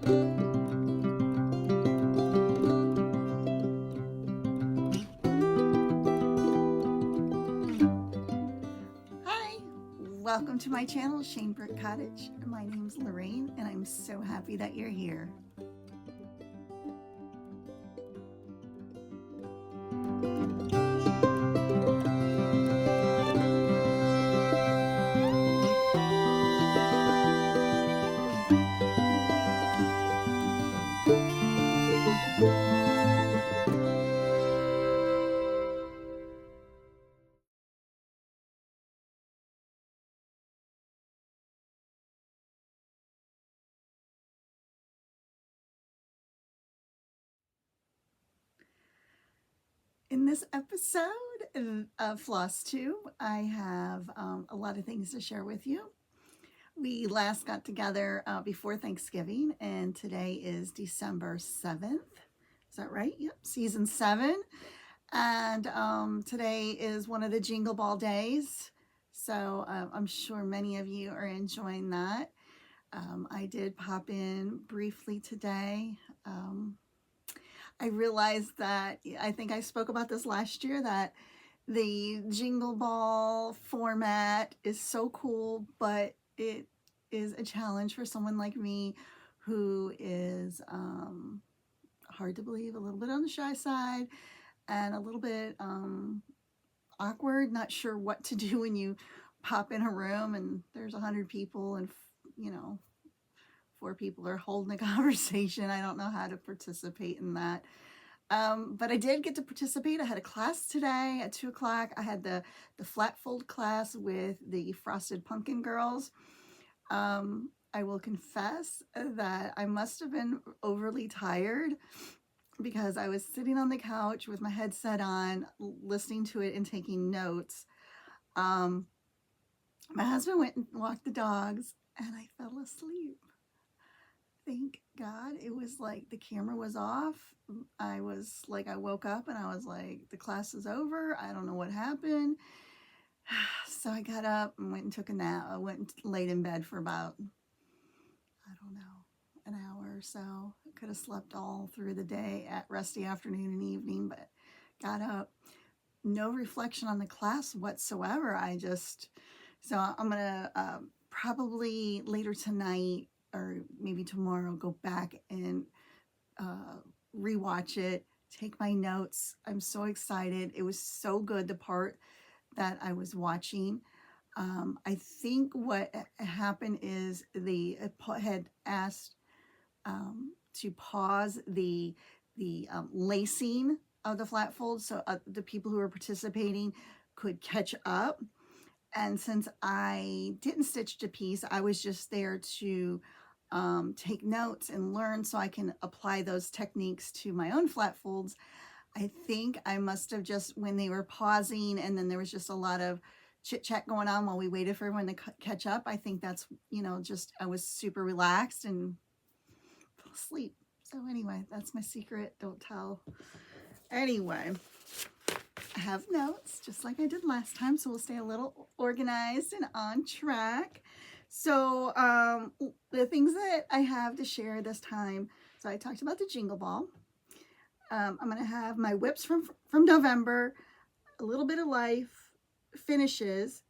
Hi, welcome to my channel, Shanebrook Cottage. My name's Lorraine, and I'm so happy that you're here. In this episode of Flosstube, I have a lot of things to share with you. We last got together before Thanksgiving, and today is December 7th. Is that right? Yep, season 7. And today is one of the Jingle Ball days. So I'm sure many of you are enjoying that. I did pop in briefly today. I realized that, I think I spoke about this last year, that the Jingle Ball format is so cool, but it is a challenge for someone like me who is hard to believe, a little bit on the shy side, and a little bit awkward, not sure what to do when you pop in a room and there's 100 people and, you know, 4 people are holding a conversation. I don't know how to participate in that. But I did get to participate. I had a class today at 2 o'clock. I had the flat fold class with the Frosted Pumpkin girls. I will confess that I must have been overly tired because I was sitting on the couch with my headset on, listening to it and taking notes. My husband went and walked the dogs and I fell asleep. Thank God. It was like the camera was off. I woke up and I was like, the class is over. I don't know what happened. So I got up and went and took a nap. I went and laid in bed for about, I don't know, an hour or so. I could have slept all through the day, at rusty afternoon and evening, but got up. No reflection on the class whatsoever. So I'm going to probably later tonight or maybe tomorrow go back and rewatch it, take my notes. I'm so excited. It was so good, the part that I was watching. I think what happened is they had asked to pause the lacing of the flat fold so the people who were participating could catch up. And since I didn't stitch to piece, I was just there to take notes and learn so I can apply those techniques to my own flat folds. I think I must have just, when they were pausing and then there was just a lot of chit chat going on while we waited for everyone to catch up. I think that's, just I was super relaxed and fell asleep. So anyway, that's my secret. Don't tell. Anyway, I have notes just like I did last time, so we'll stay a little organized and on track. So the things that I have to share this time, so I talked about the Jingle Ball. I'm going to have my whips from November, a little bit of life, finishes,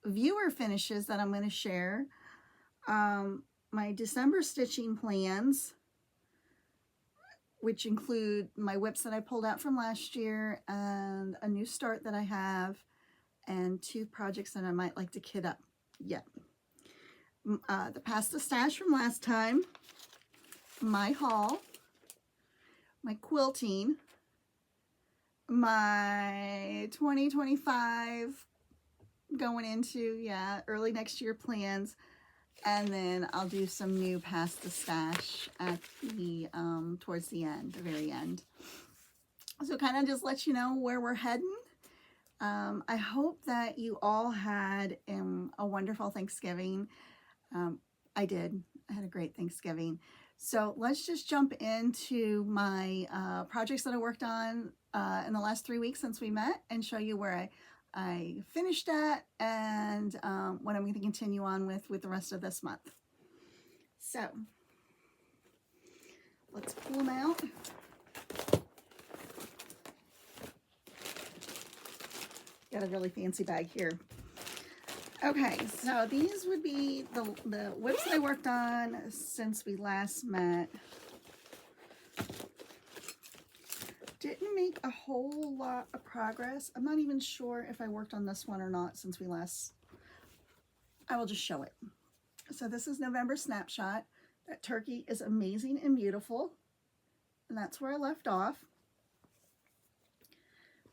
viewer finishes that I'm going to share, my December stitching plans, which include my whips that I pulled out from last year and a new start that I have, and 2 projects that I might like to kit up yet. The pasta stash from last time, my haul, my quilting, my 2025 going into early next year plans, and then I'll do some new pasta stash at the towards the end, the very end. So kind of just let you know where we're heading. I hope that you all had a wonderful Thanksgiving. I did. I had a great Thanksgiving. So let's just jump into my projects that I worked on in the last 3 weeks since we met and show you where I finished at and what I'm going to continue on with the rest of this month. So let's pull them out. Got a really fancy bag here. Okay, so these would be the whips that I worked on since we last met. Didn't make a whole lot of progress. I'm not even sure if I worked on this one or not since we last. I will just show it. So this is November Snapshot. That turkey is amazing and beautiful. And that's where I left off.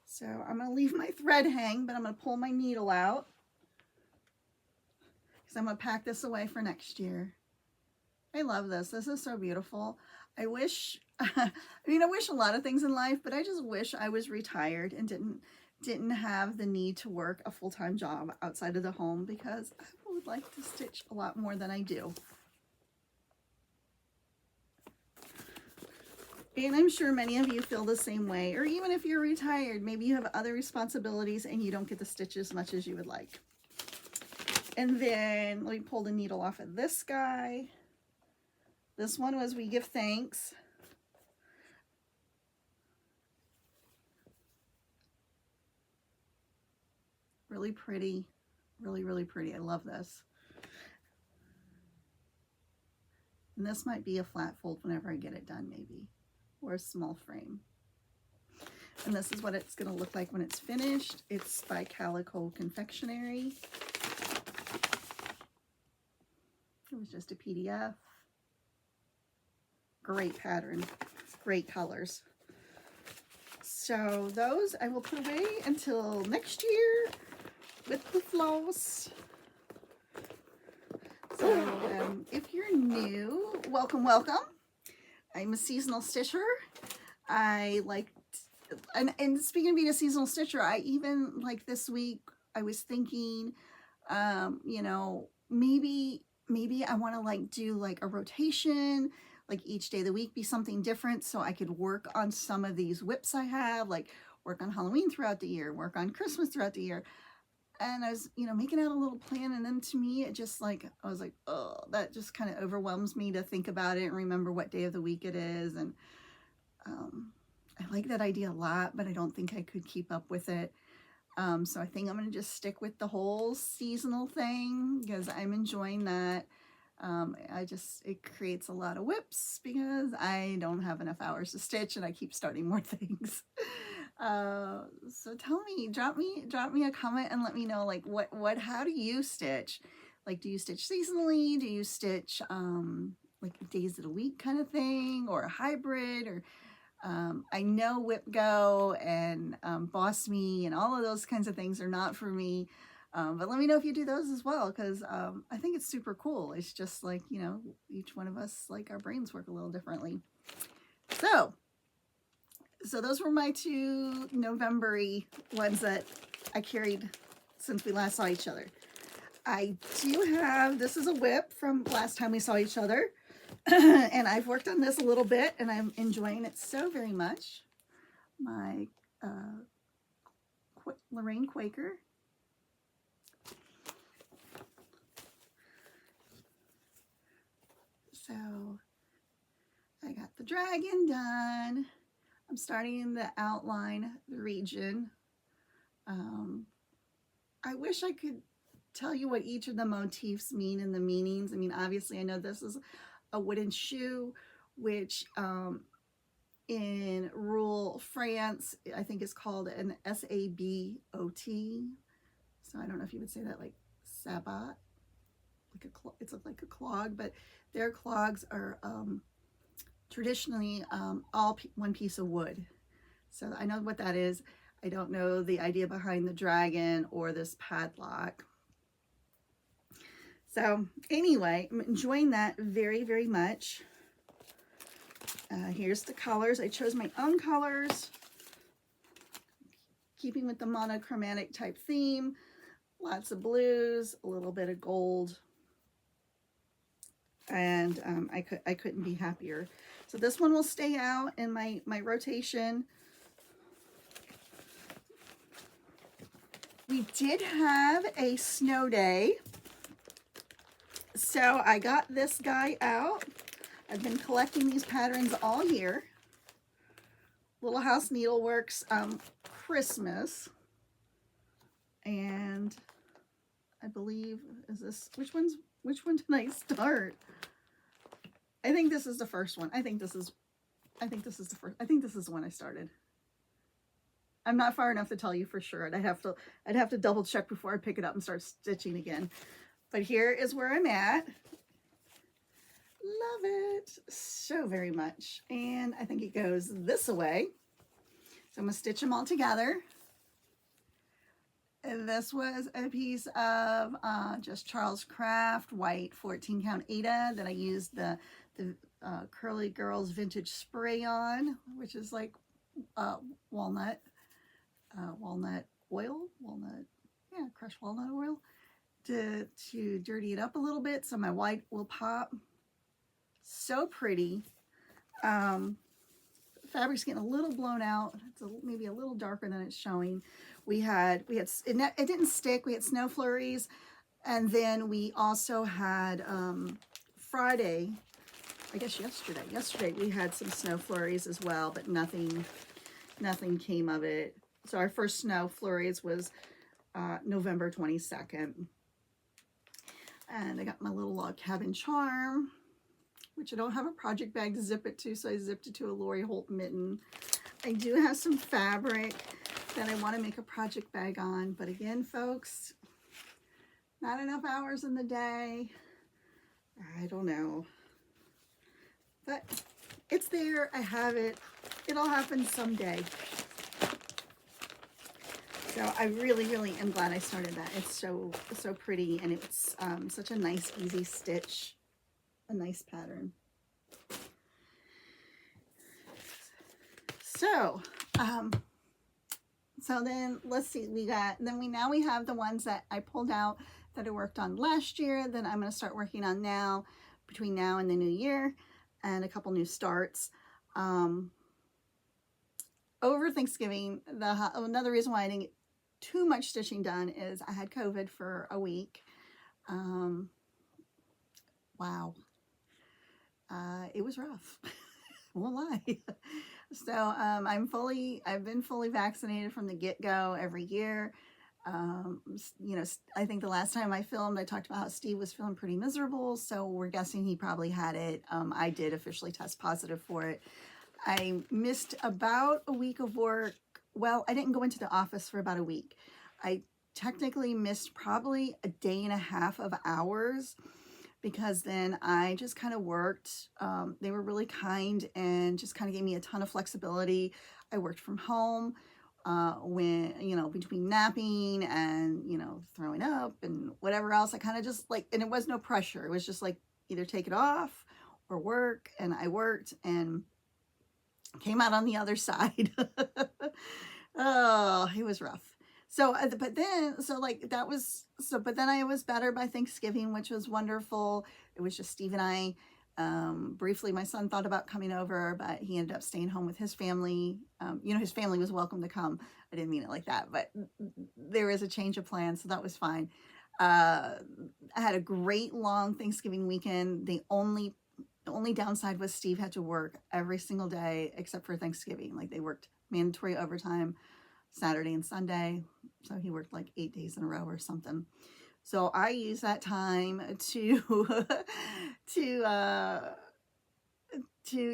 So I'm going to leave my thread hang, but I'm going to pull my needle out, because I'm going to pack this away for next year. I love this. This is so beautiful. I wish, I wish a lot of things in life, but I just wish I was retired and didn't have the need to work a full-time job outside of the home, because I would like to stitch a lot more than I do. And I'm sure many of you feel the same way, or even if you're retired, maybe you have other responsibilities and you don't get to stitch as much as you would like. And then let me pull the needle off of this guy. This one was We Give Thanks. Really pretty, really, really pretty. I love this. And this might be a flat fold whenever I get it done, maybe, or a small frame. And this is what it's going to look like when it's finished. It's by Calico Confectionery. It was just a PDF. Great pattern, great colors. So those I will put away until next year with the floss. So if you're new, welcome, welcome. I'm a seasonal stitcher. I like, and speaking of being a seasonal stitcher, I even, like this week, I was thinking, you know, maybe I want to like do like a rotation, like each day of the week be something different, so I could work on some of these whips I have, like work on Halloween throughout the year, work on Christmas throughout the year. And I was, you know, making out a little plan, and then to me, it just like, I was like, oh, that just kind of overwhelms me to think about it and remember what day of the week it is. And I like that idea a lot, but I don't think I could keep up with it. So I think I'm going to just stick with the whole seasonal thing, because I'm enjoying that. It creates a lot of whips because I don't have enough hours to stitch, and I keep starting more things. So tell me, drop me a comment and let me know, like, how do you stitch? Like, do you stitch seasonally? Do you stitch, like days of the week kind of thing, or a hybrid? Or, I know Whip Go and, Boss Me and all of those kinds of things are not for me. But let me know if you do those as well, because I think it's super cool. It's just like, you know, each one of us, like, our brains work a little differently. So those were my two November-y ones that I carried since we last saw each other. I do have, this is a whip from last time we saw each other. And I've worked on this a little bit, and I'm enjoying it so very much. My Lorraine Quaker. So I got the dragon done. I'm starting to outline the region. I wish I could tell you what each of the motifs mean and the meanings. I mean, obviously I know this is a wooden shoe, which in rural France, I think is called an S-A-B-O-T. So I don't know if you would say that, like sabot. It's like a clog, but their clogs are traditionally all one piece of wood. So I know what that is. I don't know the idea behind the dragon or this padlock. So anyway, I'm enjoying that very, very much. Here's the colors. I chose my own colors, keeping with the monochromatic type theme. Lots of blues, a little bit of gold. And I couldn't be happier. So this one will stay out in my rotation. We did have a snow day, so I got this guy out. I've been collecting these patterns all year. Little House Needleworks Christmas. And I believe, is this, which one did I start? I think this is the first one. I think this is the one I started. I'm not far enough to tell you for sure. I'd have to double check before I pick it up and start stitching again. But here is where I'm at. Love it so very much. And I think it goes this way. So I'm gonna stitch them all together. And this was a piece of just Charles Craft white 14 count Aida that I used the Curly Girls vintage spray on, which is like walnut oil, crushed walnut oil to dirty it up a little bit so my white will pop. So pretty. Fabric's getting a little blown out. It's maybe a little darker than it's showing. It didn't stick. We had snow flurries, and then we also had Friday, I guess yesterday we had some snow flurries as well, but nothing came of it. So our first snow flurries was November 22nd. And I got my little log cabin charm, which I don't have a project bag to zip it to, so I zipped it to a Lori Holt mitten. I do have some fabric that I want to make a project bag on, but again, folks, not enough hours in the day. I don't know. But it's there. I have it. It'll happen someday. So I really, really am glad I started that. It's so pretty, and it's such a nice, easy stitch. A nice pattern. So, so then let's see, now we have the ones that I pulled out that I worked on last year that I'm going to start working on now, between now and the new year, and a couple new starts. Over Thanksgiving, another reason why I didn't get too much stitching done is I had COVID for a week. Wow. It was rough. Won't lie. So I've been fully vaccinated from the get-go every year. You know, I think the last time I filmed, I talked about how Steve was feeling pretty miserable, so we're guessing he probably had it. I did officially test positive for it. I missed about a week of work. Well, I didn't go into the office for about a week. I technically missed probably a day and a half of hours, because then I just kind of worked. They were really kind and just kind of gave me a ton of flexibility. I worked from home when, you know, between napping and, you know, throwing up and whatever else. I kind of just like, and it was no pressure. It was just like either take it off or work. And I worked and came out on the other side. Oh, it was rough. So, but then I was better by Thanksgiving, which was wonderful. It was just Steve and I. Briefly, my son thought about coming over, but he ended up staying home with his family. You know, his family was welcome to come. I didn't mean it like that, but there was a change of plans, so that was fine. I had a great long Thanksgiving weekend. The only downside was Steve had to work every single day except for Thanksgiving. Like, they worked mandatory overtime Saturday and Sunday, so he worked like 8 days in a row or something. So I used that time to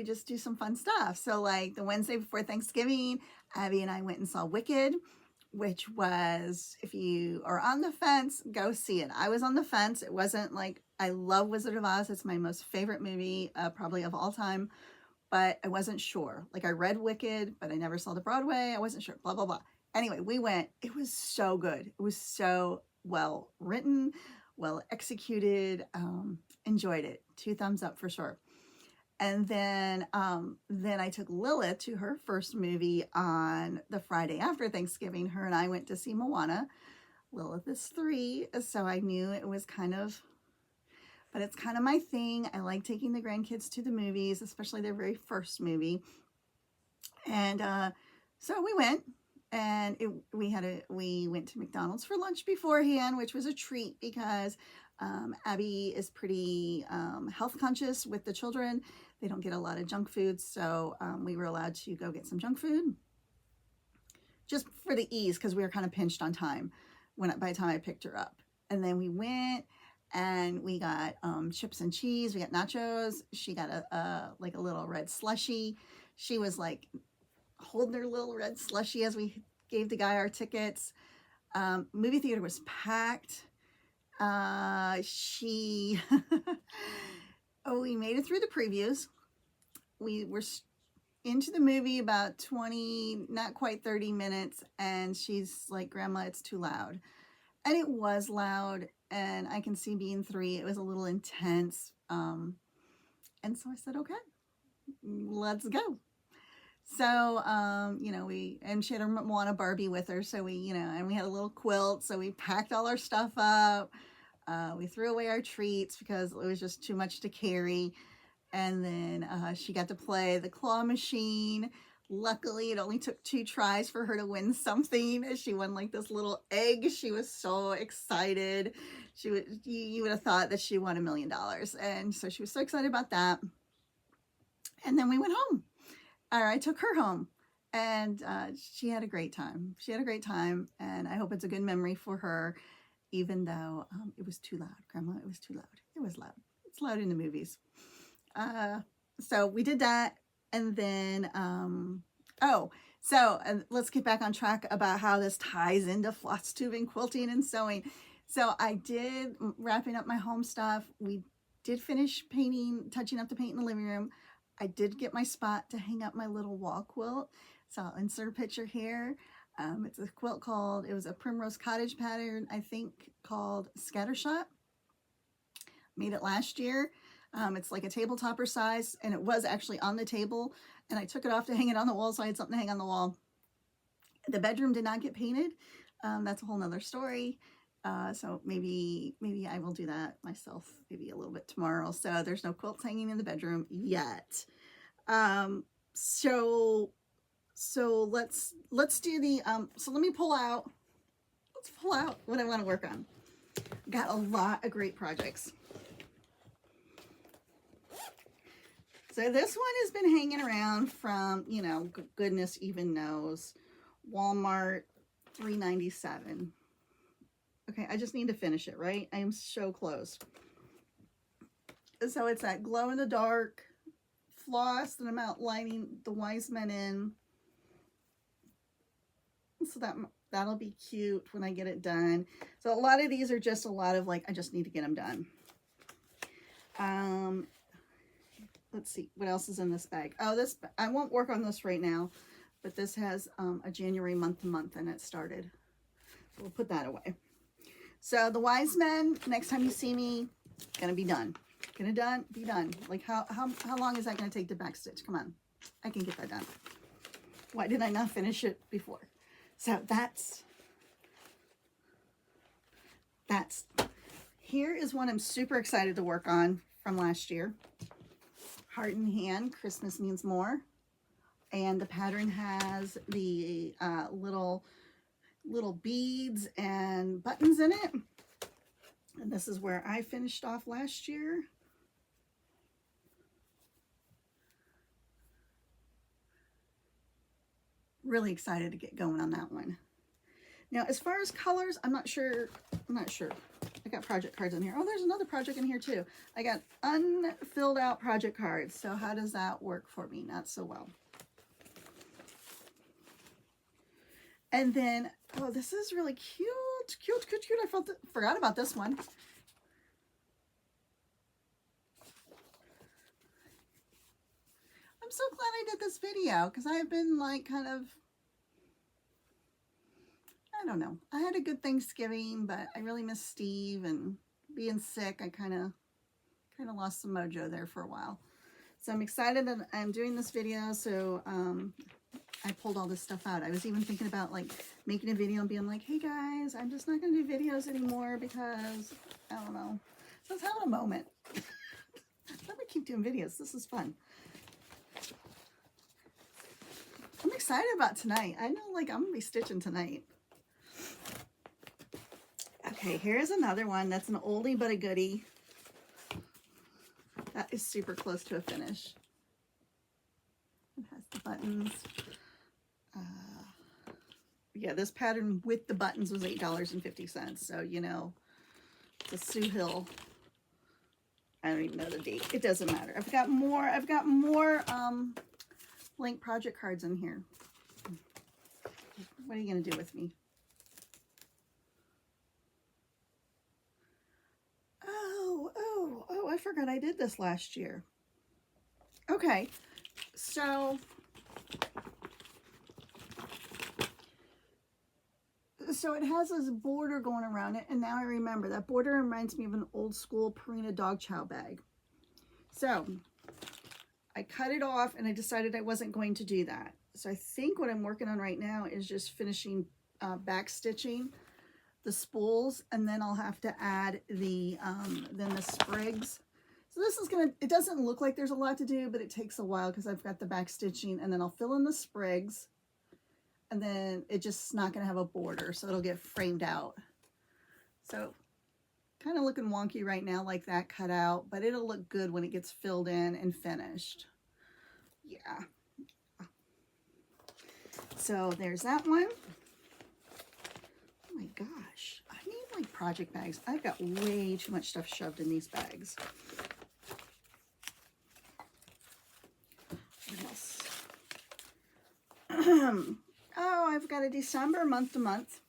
just do some fun stuff. So like the Wednesday before Thanksgiving, Abby and I went and saw Wicked, which was, if you are on the fence, go see it. I was on the fence. It wasn't like, I love Wizard of Oz. It's my most favorite movie, probably of all time. But I wasn't sure. Like, I read Wicked, but I never saw the Broadway. I wasn't sure, blah, blah, blah. Anyway, we went. It was so good. It was so well written, well executed. Enjoyed it. 2 thumbs up for sure. And then I took Lilith to her first movie on the Friday after Thanksgiving. Her and I went to see Moana. Lilith is 3, so I knew it was but it's kind of my thing. I like taking the grandkids to the movies, especially their very first movie. And so we went, and we went to McDonald's for lunch beforehand, which was a treat because Abby is pretty health conscious with the children. They don't get a lot of junk food, so we were allowed to go get some junk food just for the ease, because we were kind of pinched on time by the time I picked her up. And then we went and we got chips and cheese. We got nachos. She got like a little red slushie. She was like holding her little red slushie as we gave the guy our tickets. Movie theater was packed. We made it through the previews. We were into the movie about 20, not quite 30 minutes, and she's like, Grandma, it's too loud. And it was loud, and I can see being 3, it was a little intense. And so I said, okay, let's go. So, and she had a Moana Barbie with her. So and we had a little quilt. So we packed all our stuff up. We threw away our treats because it was just too much to carry. And then she got to play the claw machine. Luckily, it only took 2 tries for her to win something. She won like this little egg. She was so excited. You would have thought that she won $1 million. And so she was so excited about that. And then we went home. I took her home, and she had a great time. She had a great time, and I hope it's a good memory for her, even though it was too loud. Grandma, it was too loud. It was loud. It's loud in the movies. So we did that, and then, let's get back on track about how this ties into floss tubing, quilting, and sewing. So I did, wrapping up my home stuff. We did finish touching up the paint in the living room. I did get my spot to hang up my little wall quilt. So I'll insert a picture here. It's a quilt it was a Primrose Cottage pattern, I think, called Scattershot. Made it last year. It's like a table topper size, and it was actually on the table, and I took it off to hang it on the wall, so I had something to hang on the wall. The bedroom did not get painted. That's a whole nother story. So maybe I will do that myself, maybe a little bit tomorrow. So there's no quilts hanging in the bedroom yet. So let's do the, so let's pull out what I want to work on. Got a lot of great projects. So this one has been hanging around from, goodness even knows, Walmart, $3.97. Okay, I just need to finish it, right? I am so close. So it's that glow-in-the-dark floss that I'm outlining the wise men in. So that'll be cute when I get it done. So a lot of these are just a lot of like, I just need to get them done. Let's see, what else is in this bag? Oh, I won't work on this right now, but this has a January month-to-month, and it started. So we'll put that away. So the wise men, next time you see me, gonna be done. Be done. Like how long is that gonna take to backstitch? Come on, I can get that done. Why did I not finish it before? So here is one I'm super excited to work on from last year. Heart in Hand, Christmas Means More. And the pattern has the little beads and buttons in it. And this is where I finished off last year. Really excited to get going on that one. Now, as far as colors, I'm not sure. I got project cards in here. Oh, there's another project in here too. I got unfilled out project cards. So how does that work for me? Not so well. And then, oh, this is really cute. Cute. I forgot about this one. I'm so glad I did this video because I have been like kind of, I don't know. I had a good Thanksgiving, but I really miss Steve, and being sick, I kind of lost some mojo there for a while. So I'm excited that I'm doing this video. So I pulled all this stuff out. I was even thinking about like making a video and being like, hey guys, I'm just not going to do videos anymore because I don't know. So I was having a moment. Let me keep doing videos. This is fun. I'm excited about tonight. I know, like, I'm going to be stitching tonight. Okay. Okay, here's another one that's an oldie but a goodie. That is super close to a finish. It has the buttons. Yeah, this pattern with the buttons was $8.50. So, you know, it's a Sue Hill. I don't even know the date. It doesn't matter. I've got more blank project cards in here. What are you going to do with me? Oh, I forgot I did this last year. Okay, so it has this border going around it, and now I remember that border reminds me of an old school Purina dog chow bag. So I cut it off and I decided I wasn't going to do that. So I think what I'm working on right now is just finishing back stitching the spools, and then I'll have to add the sprigs. So this is gonna, it doesn't look like there's a lot to do, but it takes a while because I've got the back stitching, and then I'll fill in the sprigs, and then it's just not gonna have a border, so it'll get framed out. So kind of looking wonky right now like that cut out, but it'll look good when it gets filled in and finished. Yeah. So there's that one. Oh my gosh, I need like project bags. I've got way too much stuff shoved in these bags. What else? Oh, I've got a December month to month.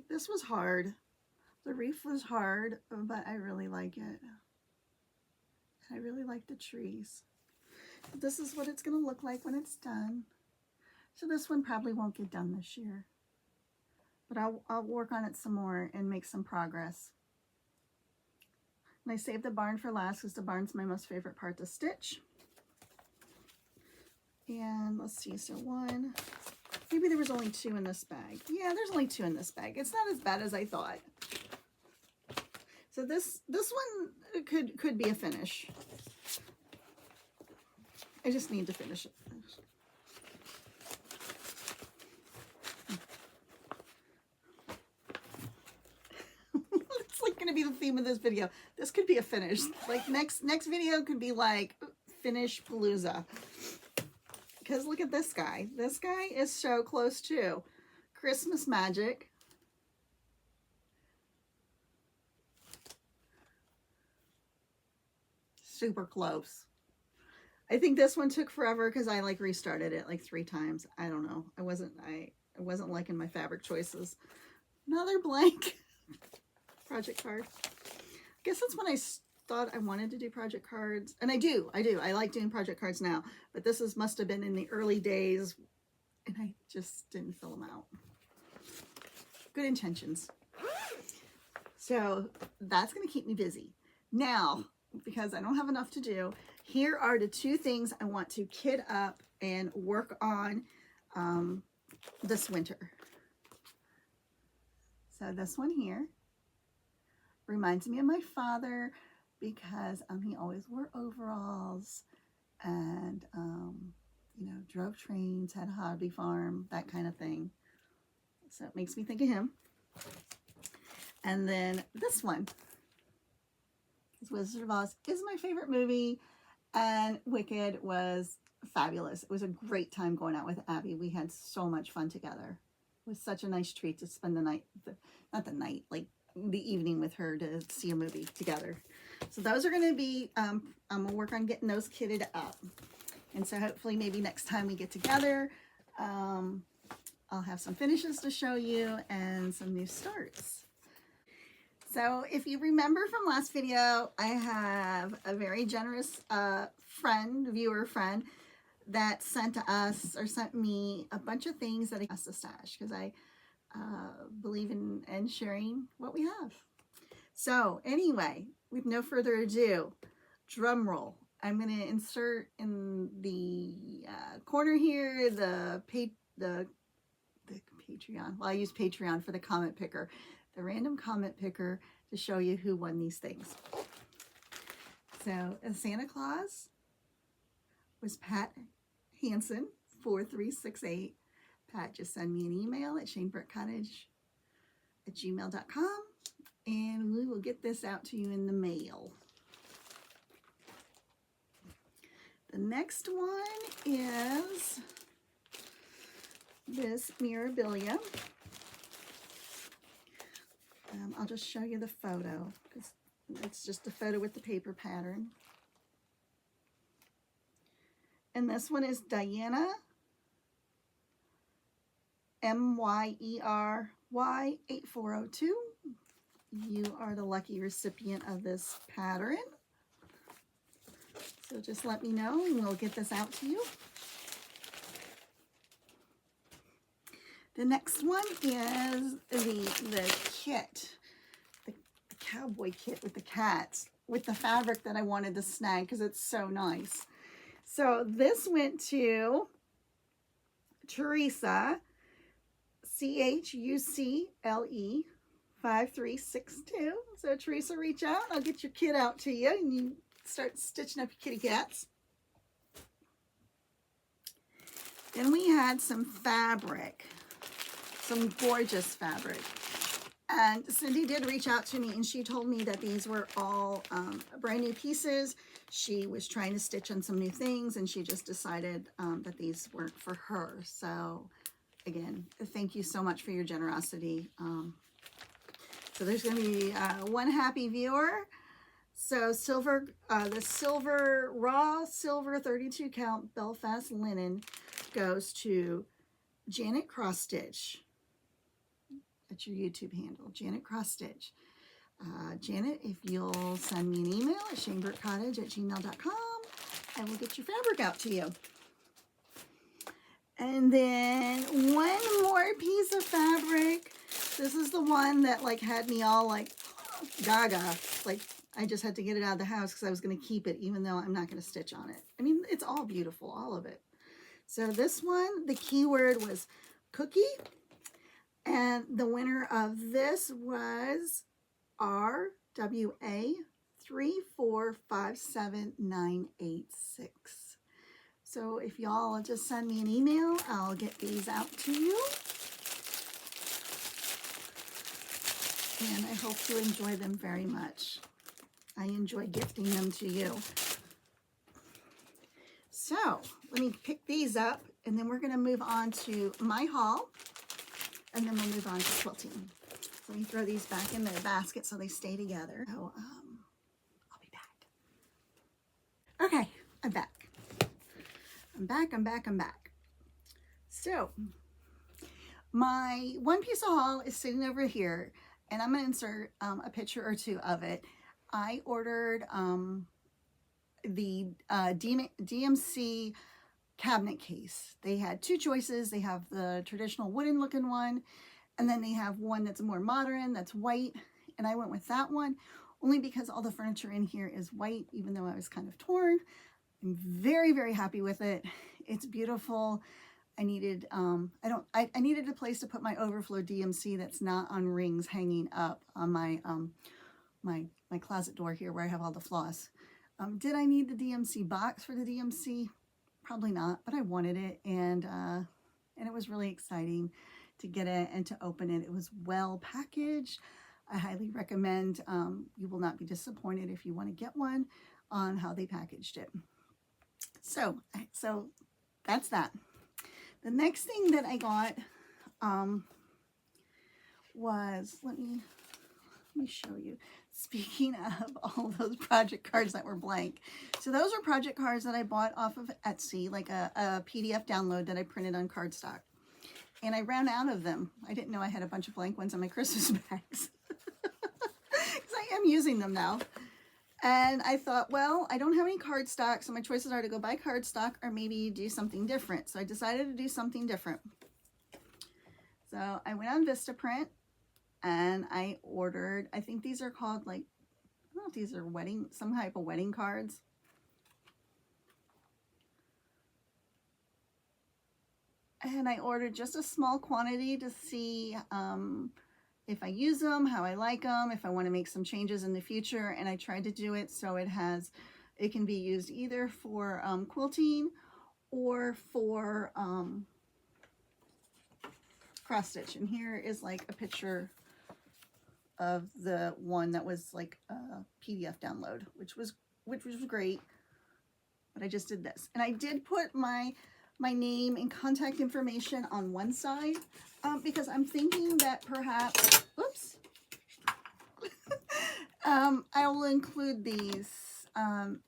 This was hard. The reef was hard, but I really like it. I really like the trees. This is what it's going to look like when it's done. So this one probably won't get done this year, but I'll work on it some more and make some progress. And I saved the barn for last because the barn's my most favorite part to stitch. And let's see, so one, maybe there was only 2 in this bag. Yeah, there's only 2 in this bag. It's not as bad as I thought. So this one could be a finish. I just need to finish it. It's like going to be the theme of this video. This could be a finish. Like next video could be like finish palooza. Because look at this guy. This guy is so close to Christmas magic. Super close. I think this one took forever because I like restarted it like 3 times. I don't know. I wasn't liking my fabric choices. Another blank project card. I guess that's when I thought I wanted to do project cards. And I do. I like doing project cards now. But this must have been in the early days, and I just didn't fill them out. Good intentions. So that's going to keep me busy. Now, because I don't have enough to do, here are the 2 things I want to kit up and work on this winter. So this one here reminds me of my father because he always wore overalls and, you know, drove trains, had a hobby farm, that kind of thing. So it makes me think of him. And then this one. Wizard of Oz is my favorite movie, and Wicked was fabulous. It was a great time going out with Abby. We had so much fun together. It was such a nice treat to spend the night, not the night, like the evening with her to see a movie together. So those are going to be, I'm going to work on getting those kitted up. And so hopefully maybe next time we get together, I'll have some finishes to show you and some new starts. So if you remember from last video, I have a very generous viewer friend, that sent me a bunch of things that I has to stash because I believe in sharing what we have. So anyway, with no further ado, drum roll. I'm going to insert in the corner here the Patreon. Well, I use Patreon for the comment picker. The random comment picker to show you who won these things. So Santa Claus was Pat Hansen, 4368. Pat, just send me an email at shanebrookcottage@gmail.com and we will get this out to you in the mail. The next one is this mirabilia. I'll just show you the photo because it's just a photo with the paper pattern. And this one is Diana MYERY8402. You are the lucky recipient of this pattern. So just let me know and we'll get this out to you. The next one is the kit, the cowboy kit with the cats, with the fabric that I wanted to snag because it's so nice. So this went to Teresa, CHUCLE 5362. So Teresa, reach out. I'll get your kit out to you and you start stitching up your kitty cats. Then we had some fabric, some gorgeous fabric. And Cindy did reach out to me and she told me that these were all brand new pieces. She was trying to stitch on some new things and she just decided that these weren't for her. So again, thank you so much for your generosity. So there's going to be one happy viewer. So silver, the raw silver 32 count Belfast linen goes to Janet Cross Stitch. That's your YouTube handle, Janet Cross Stitch. Janet, if you'll send me an email at shanebrookcottage@gmail.com, I will get your fabric out to you. And then one more piece of fabric. This is the one that like had me all like gaga. Like I just had to get it out of the house because I was going to keep it even though I'm not going to stitch on it. I mean, it's all beautiful, all of it. So this one, the keyword was cookie. And the winner of this was RWA 3457986. So if y'all just send me an email, I'll get these out to you. And I hope you enjoy them very much. I enjoy gifting them to you. So let me pick these up and then we're going to move on to my haul. And then we'll move on to quilting. So let me throw these back in their basket so they stay together. So I'll be back. Okay, I'm back. I'm back. So my one piece of haul is sitting over here and I'm going to insert a picture or two of it. I ordered the DMC cabinet case. They had two choices. They have the traditional wooden looking one and then they have one that's more modern, that's white, and I went with that one only because all the furniture in here is white, even though I was kind of torn. I'm very, very happy with it. It's beautiful. I needed I needed a place to put my overflow DMC that's not on rings hanging up on my my closet door here where I have all the floss. Did I need the DMC box for the DMC? Probably not, but I wanted it, and it was really exciting to get it and to open it. It was well packaged. I highly recommend. You will not be disappointed if you want to get one on how they packaged it. So that's that. The next thing that I got was, let me show you. Speaking of all those project cards that were blank. So those are project cards that I bought off of Etsy, like a PDF download that I printed on cardstock. And I ran out of them. I didn't know I had a bunch of blank ones in my Christmas bags. Because I am using them now. And I thought, well, I don't have any cardstock, so my choices are to go buy cardstock or maybe do something different. So I decided to do something different. So I went on Vistaprint and I ordered, I think these are called like, I don't know if these are some type of wedding cards. And I ordered just a small quantity to see if I use them, how I like them, if I want to make some changes in the future. And I tried to do it so it can be used either for quilting or for cross stitch. And here is like a picture of the one that was like a PDF download, which was great. But I just did this, and I did put my name and contact information on one side because I'm thinking that perhaps, oops, I will include these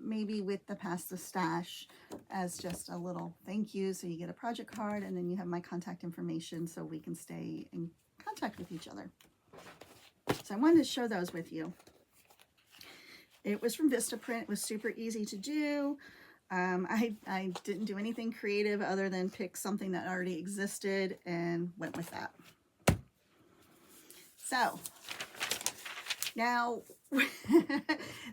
maybe with the pasta stash as just a little thank you. So you get a project card, and then you have my contact information so we can stay in contact with each other. So I wanted to show those with you. It was from Vistaprint. It was super easy to do. I didn't do anything creative other than pick something that already existed and went with that. So now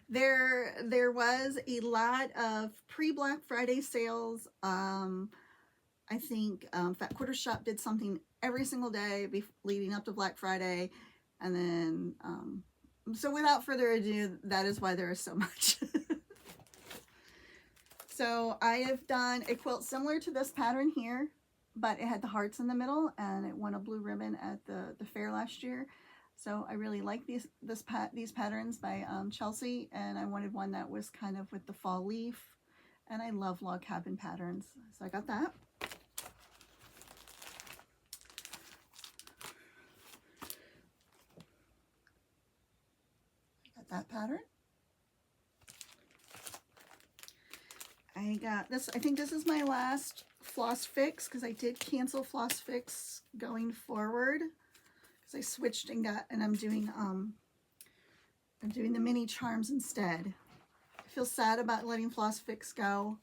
there was a lot of pre-Black Friday sales. I think Fat Quarter Shop did something every single day leading up to Black Friday. And then, so without further ado, that is why there is so much. So I have done a quilt similar to this pattern here, but it had the hearts in the middle, and it won a blue ribbon at the fair last year. So I really like these patterns by Chelsea, and I wanted one that was kind of with the fall leaf, and I love log cabin patterns, so I got that. That pattern. I got this. I think this is my last floss fix because I did cancel floss fix going forward because I switched and I'm doing the mini charms instead. I feel sad about letting floss fix go.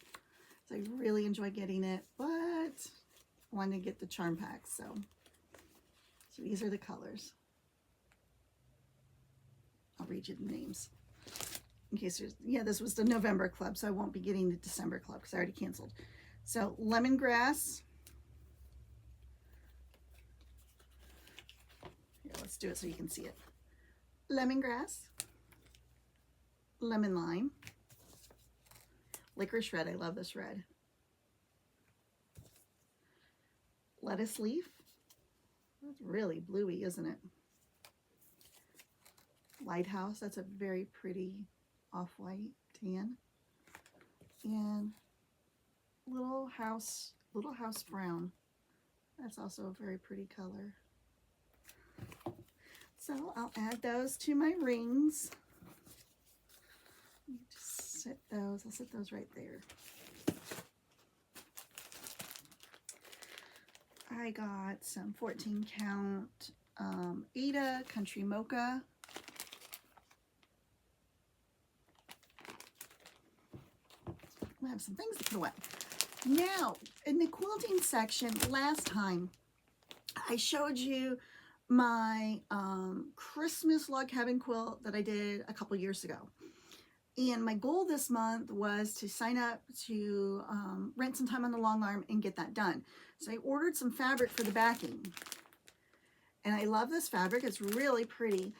I really enjoy getting it, but I wanted to get the charm packs. So these are the colors. I'll read you the names in case there's, yeah, this was the November club, so I won't be getting the December club because I already canceled. So lemongrass. Here, let's do it so you can see it. Lemongrass, lemon lime, licorice red. I love this red. Lettuce leaf. That's really bluey, isn't it? Lighthouse, that's a very pretty off-white tan. And little house brown, that's also a very pretty color. So I'll add those to my rings. Just set those, I'll set those right there. I got some 14 count Ada Country Mocha. I have some things to put away. Now, in the quilting section, last time I showed you my Christmas log cabin quilt that I did a couple years ago. And my goal this month was to sign up to rent some time on the long arm and get that done. So I ordered some fabric for the backing. And I love this fabric. It's really pretty,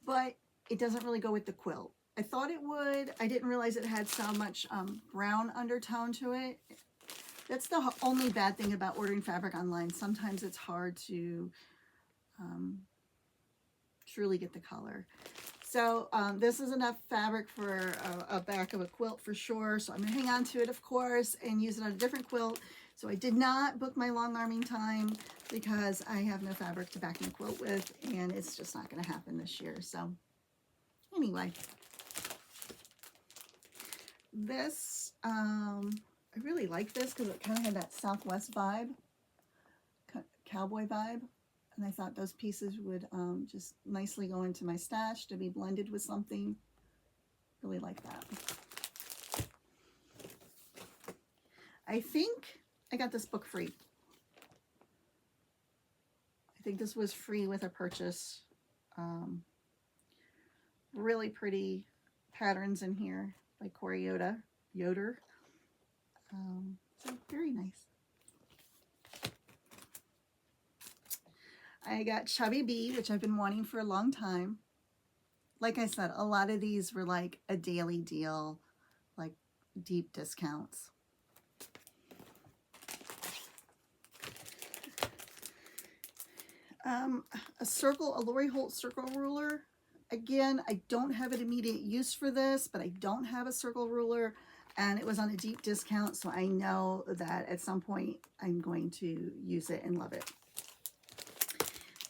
but it doesn't really go with the quilt. I thought it would. I didn't realize it had so much brown undertone to it. That's the only bad thing about ordering fabric online. Sometimes it's hard to truly get the color. So this is enough fabric for a back of a quilt for sure. So I'm going to hang on to it, of course, and use it on a different quilt. So I did not book my long arming time because I have no fabric to back my quilt with, and it's just not going to happen this year. So anyway. This, I really like this because it kind of had that Southwest vibe, cowboy vibe, and I thought those pieces would just nicely go into my stash to be blended with something. Really like that. I think I got this book free. I think this was free with a purchase. Really pretty patterns in here by Corey Yoder. So very nice. I got Chubby Bee, which I've been wanting for a long time. Like I said, a lot of these were like a daily deal, like deep discounts. A Lori Holt circle ruler. Again, I don't have an immediate use for this, but I don't have a circle ruler, and it was on a deep discount, so I know that at some point I'm going to use it and love it.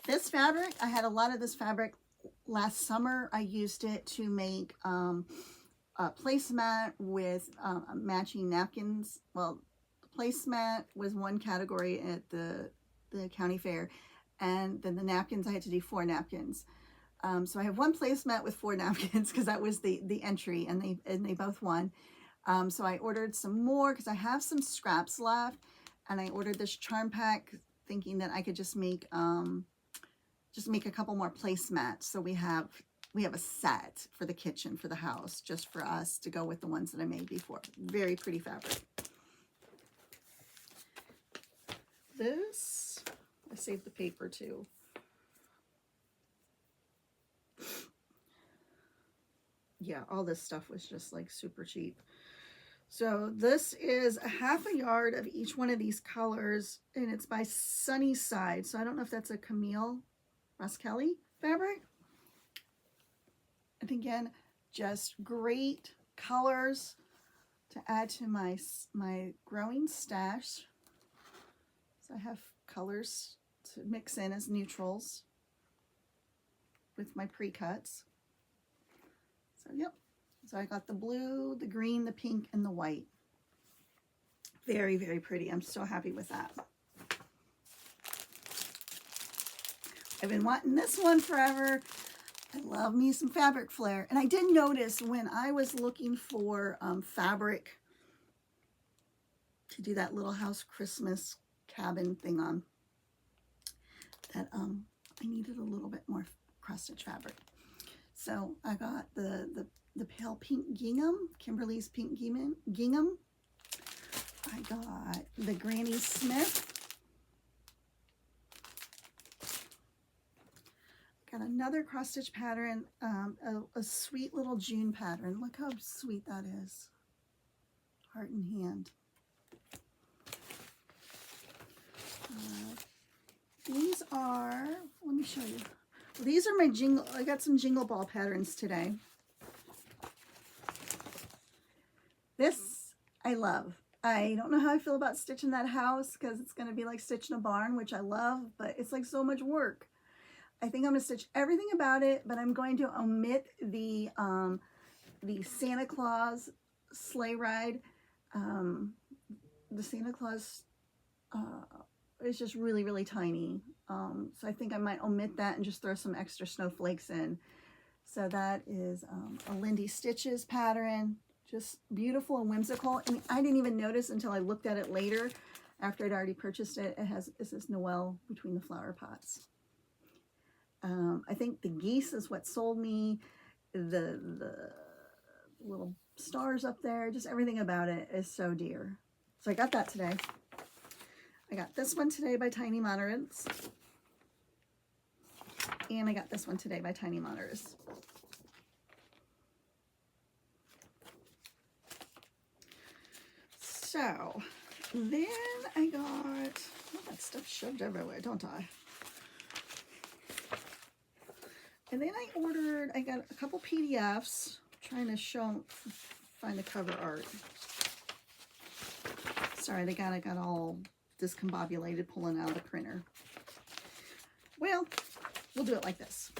This fabric, I had a lot of this fabric last summer. I used it to make a placemat with matching napkins. Well, the placemat was one category at the county fair, and then the napkins, I had to do 4 napkins. So I have one placemat with 4 napkins because that was the entry, and they both won. So I ordered some more because I have some scraps left, and I ordered this charm pack thinking that I could just make a couple more placemats. So we have a set for the kitchen, for the house, just for us to go with the ones that I made before. Very pretty fabric. This, I saved the paper too. Yeah, all this stuff was just like super cheap. So this is a half a yard of each one of these colors, and it's by Sunnyside. So I don't know if that's a Camille Kelly fabric. And again, just great colors to add to my growing stash. So I have colors to mix in as neutrals with my pre-cuts. So yep, so I got the blue, the green, the pink, and the white. Very, very pretty. I'm so happy with that. I've been wanting this one forever. I love me some fabric flare. And I did notice when I was looking for fabric to do that little house Christmas cabin thing on, that I needed a little bit more cross-stitch fabric. So I got the pale pink gingham, Kimberly's pink gingham. I got the Granny Smith. Got another cross-stitch pattern, a sweet little June pattern. Look how sweet that is. Heart in hand. These are, let me show you. These are my jingle, I got some jingle ball patterns today. This I love. I don't know how I feel about stitching that house because it's going to be like stitching a barn, which I love, but it's like so much work. I think I'm going to stitch everything about it, but I'm going to omit the Santa Claus sleigh ride. The Santa Claus is just really, really tiny. So I think I might omit that and just throw some extra snowflakes in. So that is a Lindy Stitches pattern. Just beautiful and whimsical. I mean, I didn't even notice until I looked at it later after I'd already purchased it. It says Noel between the flower pots. I think the geese is what sold me. The little stars up there, just everything about it is so dear. So I got that today. I got this one today by Tiny Monarchs. And I got this one today by Tiny Monarchs. So then I got all that stuff shoved everywhere, don't I? And then I got a couple PDFs, trying to find the cover art. Sorry, I got all discombobulated pulling out of the printer. Well, we'll do it like this.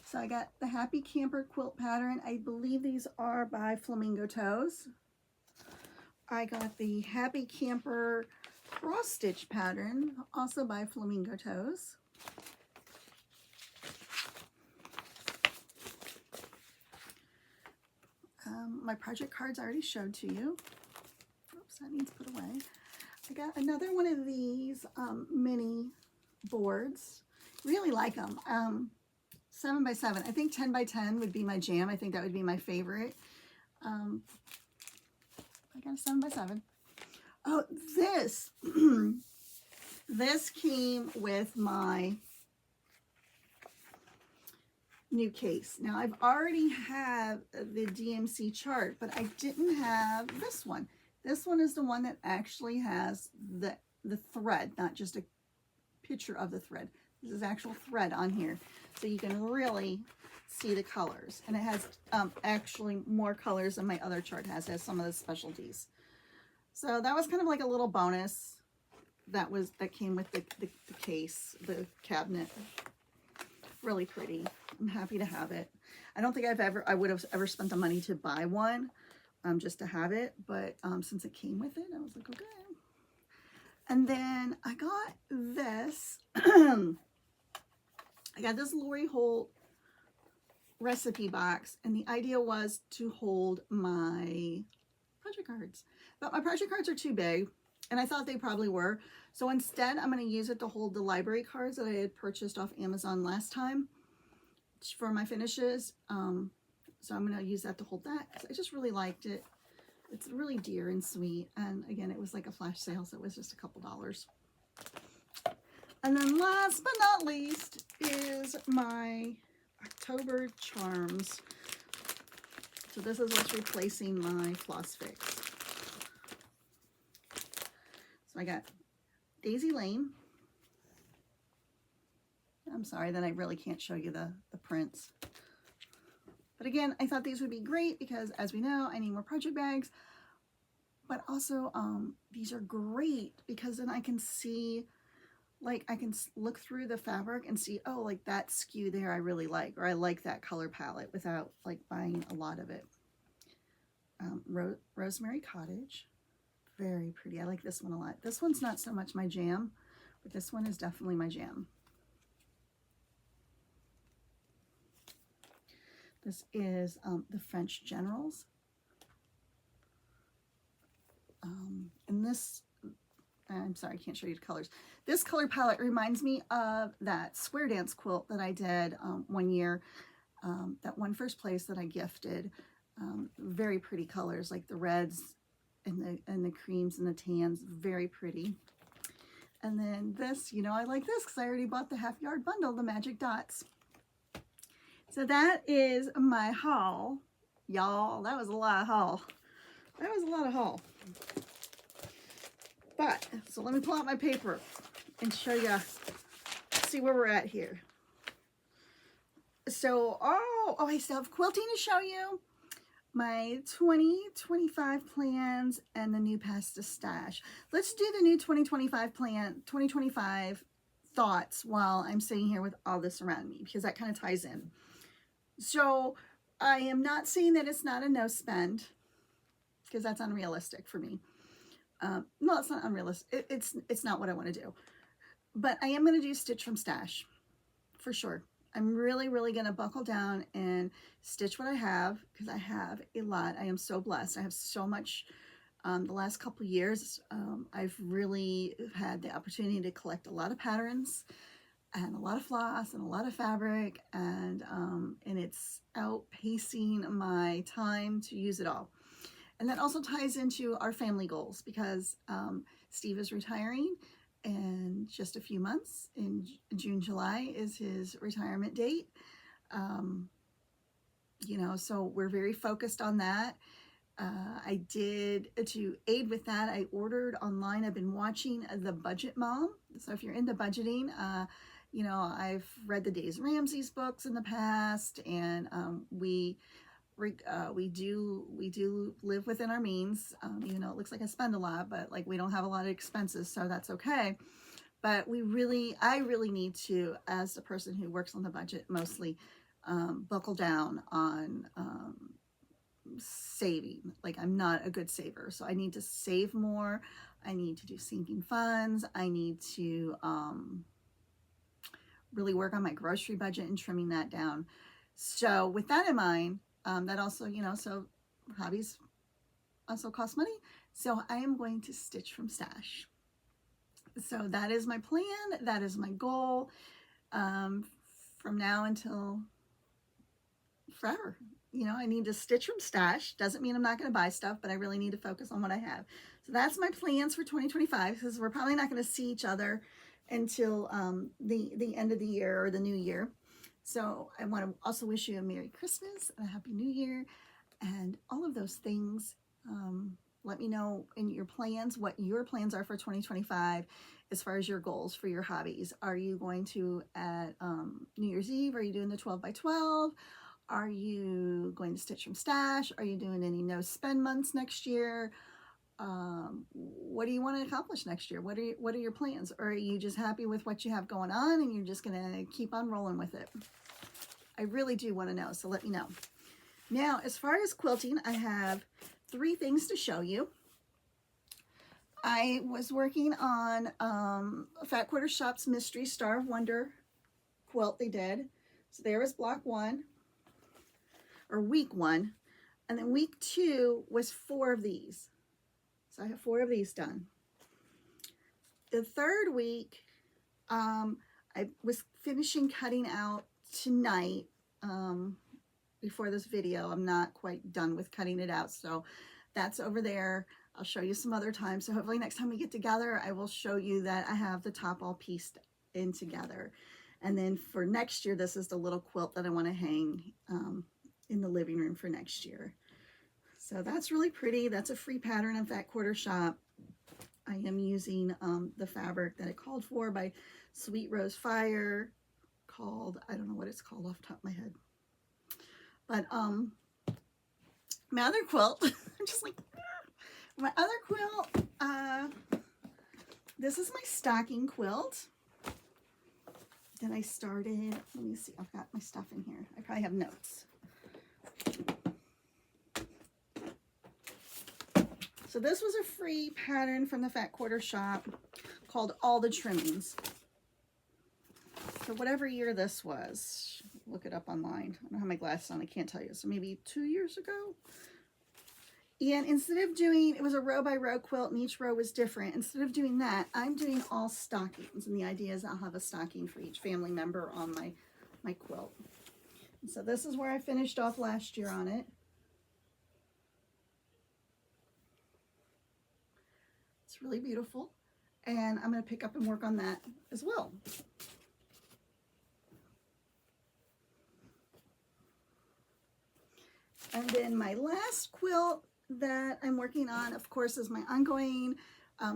So I got the Happy Camper quilt pattern. I believe these are by Flamingo Toes. I got the Happy Camper cross stitch pattern, also by Flamingo Toes. My project cards I already showed to you. Oops, that needs put away. I got another one of these mini boards. Really like them. 7 by 7. I think 10 by 10 would be my jam. I think that would be my favorite. I got a 7 by 7. Oh, this this came with my new case. Now I've already have the DMC chart, but I didn't have this one. This one is the one that actually has the thread, not just a picture of the thread. This is actual thread on here, so you can really see the colors. And it has actually more colors than my other chart has. It has some of the specialties. So that was kind of like a little bonus that came with the case, the cabinet. Really pretty. I'm happy to have it. I don't think I would have ever spent the money to buy one just to have it, but since it came with it, I was like, okay. And then I got this. I got this Lori Holt recipe box, and the idea was to hold my project cards. But my project cards are too big, and I thought they probably were. So instead, I'm going to use it to hold the library cards that I had purchased off Amazon last time for my finishes. So I'm going to use that to hold that, because I just really liked it. It's really dear and sweet. And again, it was like a flash sale, so it was just a couple dollars. And then last but not least is my October charms. So this is what's replacing my Floss Fix. So I got Daisy Lane. I'm sorry that I really can't show you the prints. But again, I thought these would be great because, as we know, I need more project bags. But also, these are great because then I can see, like, I can look through the fabric and see, oh, like that skew there I really like, or I like that color palette without, like, buying a lot of it. Rosemary Cottage. Very pretty. I like this one a lot. This one's not so much my jam, but this one is definitely my jam. This is the French Generals. And this, I'm sorry, I can't show you the colors. This color palette reminds me of that square dance quilt that I did one year, that one first place that I gifted. Very pretty colors, like the reds and the creams and the tans, very pretty. And then this, you know, I like this because I already bought the half yard bundle, the Magic Dots. So that is my haul, y'all. That was a lot of haul. That was a lot of haul. But, so let me pull out my paper and show you, see where we're at here. So, oh, I still have quilting to show you. My 2025 plans and the new pasta stash. Let's do the new 2025 plan, 2025 thoughts while I'm sitting here with all this around me, because that kind of ties in. So I am not saying that it's not a no spend, because that's unrealistic for me. No, it's not unrealistic. It's not what I want to do. But I am going to do stitch from stash, for sure. I'm really, really going to buckle down and stitch what I have, because I have a lot. I am so blessed. I have so much. The last couple years, I've really had the opportunity to collect a lot of patterns and a lot of floss and a lot of fabric, and it's outpacing my time to use it all. And that also ties into our family goals, because Steve is retiring in just a few months. In June, July is his retirement date. You know, so we're very focused on that. I did, to aid with that, I ordered online. I've been watching The Budget Mom. So if you're into budgeting, you know, I've read the Dave Ramsey's books in the past, and we do live within our means. You know, it looks like I spend a lot, but like we don't have a lot of expenses, so that's okay. But I really need to, as the person who works on the budget mostly, buckle down on saving. Like, I'm not a good saver, so I need to save more. I need to do sinking funds. I need to really work on my grocery budget and trimming that down. So with that in mind, that also, you know, so hobbies also cost money. So I am going to stitch from stash. So that is my plan. That is my goal, from now until forever. You know, I need to stitch from stash. Doesn't mean I'm not going to buy stuff, but I really need to focus on what I have. So that's my plans for 2025, because we're probably not going to see each other until the end of the year or the new year. So I want to also wish you a Merry Christmas and a Happy New Year and all of those things. Let me know in your plans what your plans are for 2025 as far as your goals for your hobbies. Are you going to at New Year's Eve? Are you doing the 12 by 12? Are you going to stitch from stash? Are you doing any no spend months next year? What do you want to accomplish next year? What are your plans? Or are you just happy with what you have going on and you're just gonna keep on rolling with it? I really do want to know, so let me know. Now, as far as quilting, I have 3 things to show you. I was working on Fat Quarter Shop's Mystery Star of Wonder quilt they did. So there was block 1, or week 1, and then week 2 was 4 of these. So I have 4 of these done. The 3rd week, I was finishing cutting out tonight. Before this video, I'm not quite done with cutting it out, so that's over there. I'll show you some other time. So hopefully next time we get together, I will show you that I have the top all pieced in together. And then for next year, this is the little quilt that I want to hang in the living room for next year. So that's really pretty. That's a free pattern on Fat Quarter Shop. I am using the fabric that it called for by Sweet Rose Fire, called, I don't know what it's called off the top of my head. But my other quilt, I'm just like, my other quilt, this is my stocking quilt that I started. Let me see, I've got my stuff in here. I probably have notes. So this was a free pattern from the Fat Quarter Shop called All the Trimmings. So whatever year this was, look it up online. I don't have my glasses on, I can't tell you. So maybe 2 years ago. And instead of doing, it was a row by row quilt and each row was different. Instead of doing that, I'm doing all stockings. And the idea is I'll have a stocking for each family member on my quilt. And so this is where I finished off last year on it. It's really beautiful. And I'm going to pick up and work on that as well. And then my last quilt that I'm working on, of course, is my ongoing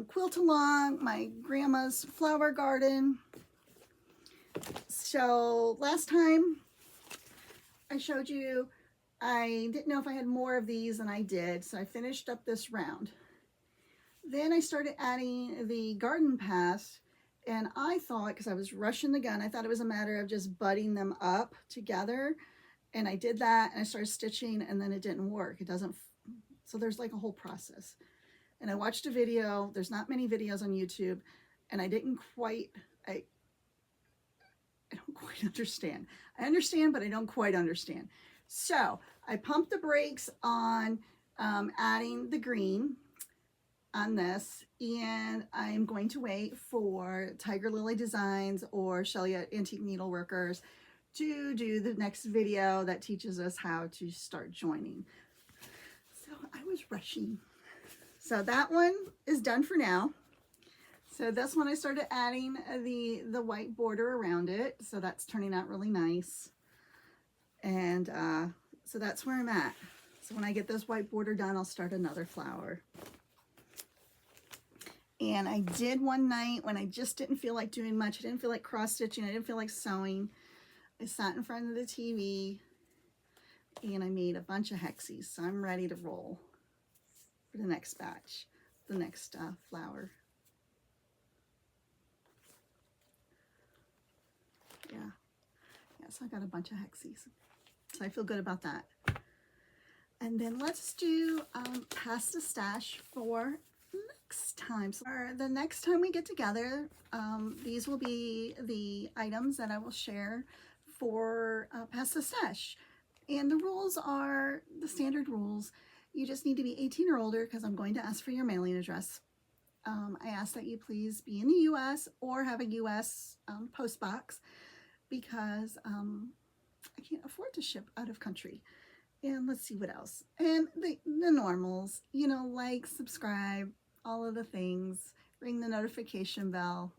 quilt along my grandma's flower garden. So last time I showed you, I didn't know if I had more of these than I did, so I finished up this round. Then I started adding the garden paths, and I thought, because I was rushing the gun, I thought it was a matter of just butting them up together. And I did that and I started stitching and then it didn't work. It doesn't, so there's like a whole process. And I watched a video, there's not many videos on YouTube, and I didn't quite, I don't quite understand. I understand, but I don't quite understand. So I pumped the brakes on adding the green on this, and I'm going to wait for Tiger Lily Designs or Shelly at Antique Needleworkers to do the next video that teaches us how to start joining. So I was rushing. So that one is done for now. So this one I started adding the white border around it. So that's turning out really nice. And so that's where I'm at. So when I get this white border done, I'll start another flower. And I did one night when I just didn't feel like doing much. I didn't feel like cross stitching. I didn't feel like sewing. I sat in front of the TV and I made a bunch of hexies. So I'm ready to roll for the next batch, the next flower. Yeah. So I got a bunch of hexies. So I feel good about that. And then let's do Pass the Stash for next time. So the next time we get together, these will be the items that I will share for Pass the Stash. And the rules are the standard rules. You just need to be 18 or older because I'm going to ask for your mailing address. I ask that you please be in the U.S. or have a U.S. post box because I can't afford to ship out of country. And let's see what else. And the normals, you know, like, subscribe, all of the things, ring the notification bell.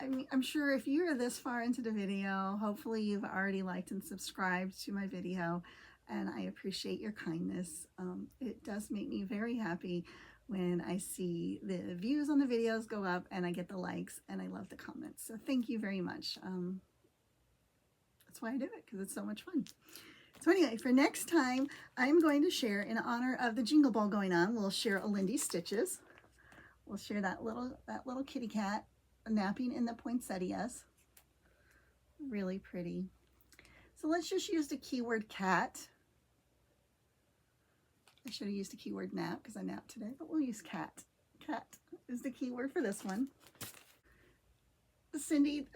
I mean, I'm sure if you're this far into the video, hopefully you've already liked and subscribed to my video. and I appreciate your kindness. It does make me very happy when I see the views on the videos go up and I get the likes, and I love the comments. So thank you very much. That's why I do it, because it's so much fun. So anyway, for next time, I'm going to share, in honor of the Jingle Ball going on, we'll share a Lindy Stitches. We'll share that little kitty cat napping in the poinsettias. Really pretty. So let's just use the keyword cat. I should have used the keyword nap because I napped today, but we'll use cat. Cat is the keyword for this one. Cindy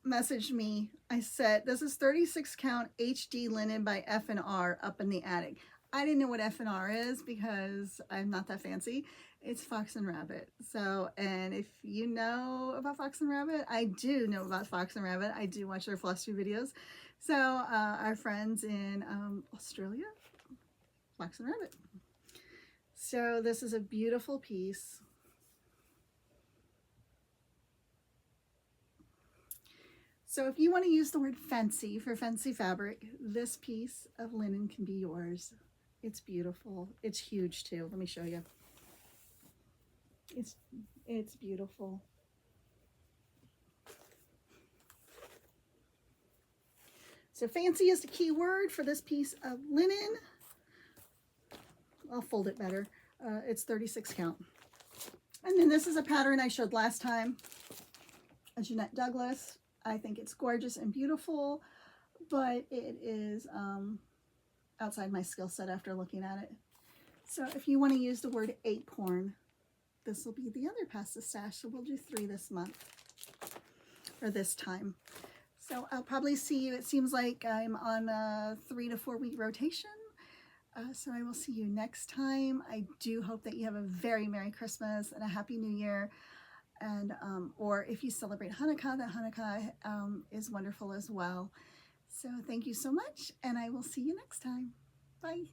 messaged me. I said, this is 36 count HD linen by F&R up in the attic. I didn't know what F&R is because I'm not that fancy. It's Fox and Rabbit. So, and if you know about Fox and Rabbit, I do know about Fox and Rabbit. I do watch their Flosstube videos. So, our friends in Australia, Fox and Rabbit. So this is a beautiful piece. So if you want to use the word fancy for fancy fabric, this piece of linen can be yours. It's beautiful. It's huge too. Let me show you. It's beautiful. So fancy is the key word for this piece of linen. I'll fold it better. It's 36 count. And then this is a pattern I showed last time, a Jeanette Douglas. I think it's gorgeous and beautiful, but it is outside my skill set after looking at it. So if you want to use the word acorn, this will be the other pasta stash. So we'll do 3 this month, or this time. So I'll probably see you. It seems like I'm on a 3 to 4 week rotation. So I will see you next time. I do hope that you have a very Merry Christmas and a Happy New Year. And or if you celebrate Hanukkah, that Hanukkah is wonderful as well. So thank you so much, and I will see you next time. Bye.